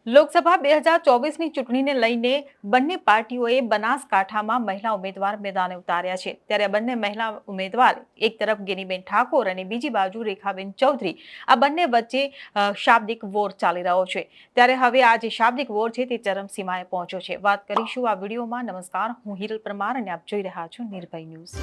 લોકસભા 2024ની ચૂંટણીને લઈને બંને પાર્ટીઓએ બનાસકાંઠામાં મહિલા ઉમેદવાર મેદાને ઉતાર્યા છે। ત્યારે બંને મહિલા ઉમેદવાર એક તરફ ગેનીબેન ઠાકોર અને બીજી બાજુ રેખાબેન ચૌધરી આ બંને વચ્ચે શાબ્દિક વોર ચાલી રહ્યો છે। ત્યારે હવે આ જે શાબ્દિક વોર છે તે ચરમસીમાએ પહોંચ્યો છે। વાત કરીશું આ વિડીયોમાં। નમસ્કાર, હું હિરલ પરમાર અને આપ જોઈ રહ્યા છો નિર્ભય ન્યૂઝ।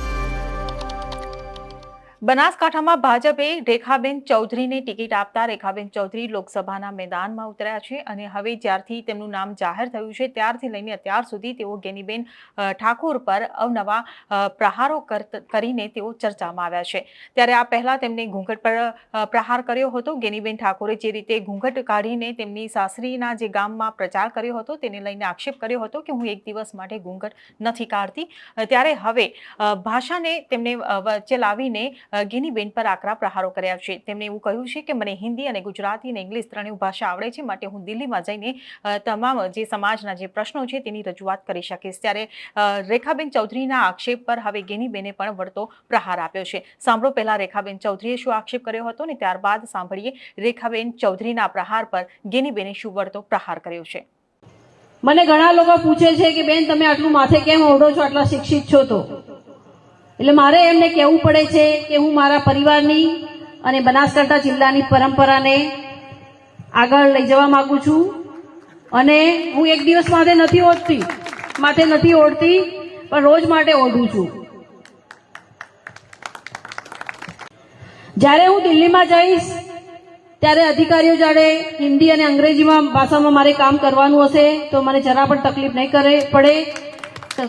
બનાસકાંઠામાં ભાજપે રેખાબેન ચૌધરીને ટિકિટ આપતા રેખાબેન ચૌધરી લોકસભાના મેદાનમાં ઉતર્યા છે અને હવે જ્યારથી તેમનું નામ જાહેર થયું છે ત્યારથી લઈને અત્યાર સુધી તેઓ ગેનીબેન ઠાકોર પર અવનવા પ્રહારો કરીને તેઓ ચર્ચામાં આવ્યા છે। ત્યારે આ પહેલા તેમણે ઘૂંઘટ પર પ્રહાર કર્યો હતો। ગેનીબેન ઠાકોરે જે રીતે ઘૂંઘટ કાઢીને તેમની સાસરીના જે ગામમાં પ્રચાર કર્યો હતો તેને લઈને આક્ષેપ કર્યો હતો કે હું એક દિવસ માટે ઘૂંઘટ નથી કાઢતી, ત્યારે હવે ભાષાને તેમણે વચ્ચે લાવીને ગેનીબેન પર આકરા પ્રહારો કર્યા છે। તેમણે એવું કહ્યું છે કે મને હિન્દી અને ગુજરાતી અને ઇંગ્લિશ ત્રણેય ભાષા આવડે છે, માટે હું દિલ્હીમાં જઈને તમામ જે સમાજના જે પ્રશ્નો છે તેની રજૂઆત કરી શકીશ। ત્યારે રેખાબેન ચૌધરીના આક્ષેપ પર હવે ગેનીબેને પણ વળતો પ્રહાર આપ્યો છે। સાંભળો પહેલા રેખાબેન ચૌધરીએ શું આક્ષેપ કર્યો હતો અને ત્યારબાદ સાંભળીએ રેખાબેન ચૌધરીના પ્રહાર પર ગેનીબેને શું વળતો પ્રહાર કર્યો છે। મને ઘણા લોકો પૂછે છે કે બેન તમે આટલું માથે કેમ ઓઢો છો, આટલા શિક્ષિત છો તો? એટલે મારે એમને કહેવું પડે છે કે હું મારા પરિવારની અને બનાસકાંઠા જિલ્લાની પરંપરાને આગળ લઈ જવા માંગુ છું અને હું એક દિવસ માથે નથી ઓઢતી પણ રોજ માટે ઓઢું છું। જ્યારે હું દિલ્હીમાં જઈશ ત્યારે અધિકારીઓ જાણે હિન્દી અને અંગ્રેજીમાં ભાષામાં મારે કામ કરવાનું હશે તો મને જરા પણ તકલીફ નહીં પડે,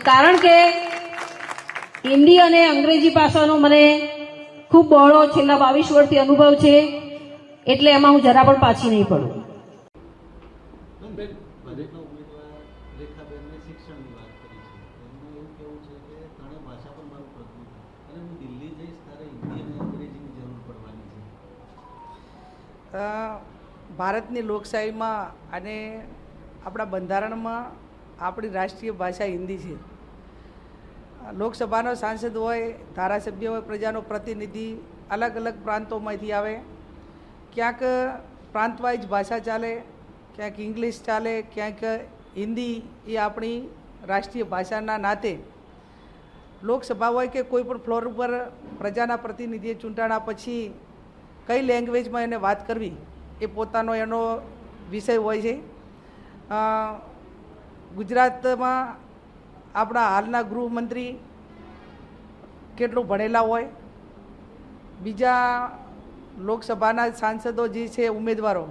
કારણ કે હિન્દી અને અંગ્રેજી ભાષાનો મને ખૂબ બહોળો છેલ્લા 22 વર્ષથી અનુભવ છે, એટલે એમાં હું જરા પણ પાછી નહીં પડું। ભારતની લોકશાહીમાં અને આપણા બંધારણમાં આપણી રાષ્ટ્રીય ભાષા હિન્દી છે। લોકસભાનો સાંસદ હોય, ધારાસભ્ય હોય, પ્રજાનો પ્રતિનિધિ અલગ અલગ પ્રાંતોમાંથી આવે, ક્યાંક પ્રાંત વાઇઝ ભાષા ચાલે, ક્યાંક ઇંગ્લિશ ચાલે, ક્યાંક હિન્દી એ આપણી રાષ્ટ્રીય ભાષાના નાતે લોકસભા હોય કે કોઈ પણ ફ્લોર ઉપર પ્રજાના પ્રતિનિધિએ ચૂંટાણા પછી કઈ લેંગ્વેજમાં એને વાત કરવી એ પોતાનો એનો વિષય હોય છે। ગુજરાતમાં આપણા હાલના ગૃહમંત્રી કેટલું ભણેલા હોય, બીજા લોકસભાના સાંસદો જે છે ઉમેદવારો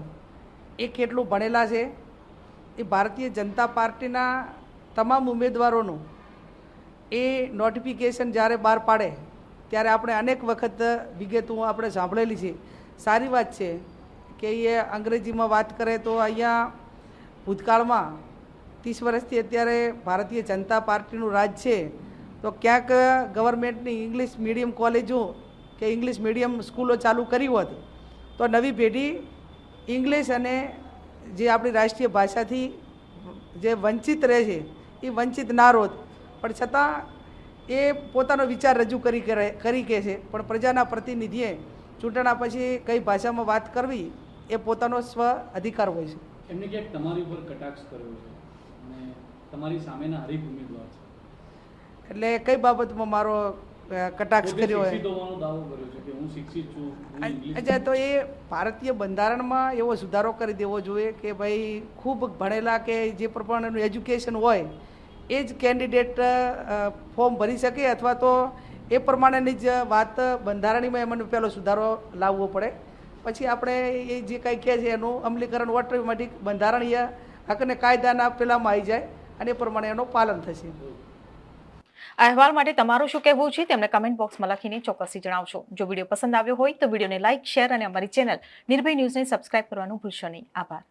એ કેટલું ભણેલા છે, એ ભારતીય જનતા પાર્ટીના તમામ ઉમેદવારોનું એ નોટિફિકેશન જ્યારે બહાર પાડે ત્યારે આપણે અનેક વખત વિગતો આપણે સાંભળેલી છે। સારી વાત છે કે એ અંગ્રેજીમાં વાત કરે તો અહીંયા ભૂતકાળમાં 30 વર્ષથી અત્યારે ભારતીય જનતા પાર્ટીનું રાજ છે, તો ક્યાંક ગવર્મેન્ટની ઇંગ્લિશ મીડિયમ કોલેજો કે ઇંગ્લિશ મીડિયમ સ્કૂલો ચાલુ કરી હોત તો નવી પેઢી ઇંગ્લિશ અને જે આપણી રાષ્ટ્રીય ભાષાથી જે વંચિત રહે છે એ વંચિત ના રોત, પણ છતાં એ પોતાનો વિચાર રજૂ કરી કે છે, પણ પ્રજાના પ્રતિનિધિએ ચૂંટણા પછી કઈ ભાષામાં વાત કરવી એ પોતાનો સ્વ અધિકાર હોય છે। એમને ક્યાંક તમારી ઉપર કટાક્ષ કર્યો છે અને તમારી સામેના હરીફ ઉમેદવાર છે, એટલે કઈ બાબતમાં મારો કટાક્ષ કર્યો હોય? દાવો કર્યો છે કે હું શિક્ષિત છું। અચ્છા, તો એ ભારતીય બંધારણમાં એવો સુધારો કરી દેવો જોઈએ કે ભાઈ ખૂબ ભણેલા કે જે પ્રમાણેનું એજ્યુકેશન હોય એ જ કેન્ડિડેટ ફોર્મ ભરી શકે, અથવા તો એ પ્રમાણેની જ વાત બંધારણીમાં એમને પહેલો સુધારો લાવવો પડે, પછી આપણે એ જે કંઈ કહે છે એનું અમલીકરણ ઓટોમેટિક બંધારણીય હક અને કાયદાના પેલામાં આવી જાય અને એ પ્રમાણે એનું પાલન થશે। અહેવાલ માટે તમારું શું કહેવું છે તેમને કમેન્ટ બોક્સમાં લખીને ચોક્કસથી જણાવશો। જો વિડીયો પસંદ આવ્યો હોય તો વિડીયોને લાઇક, શેર અને અમારી ચેનલ નિર્ભય ન્યૂઝને સબસ્ક્રાઇબ કરવાનું ભૂલશો નહીં। આભાર।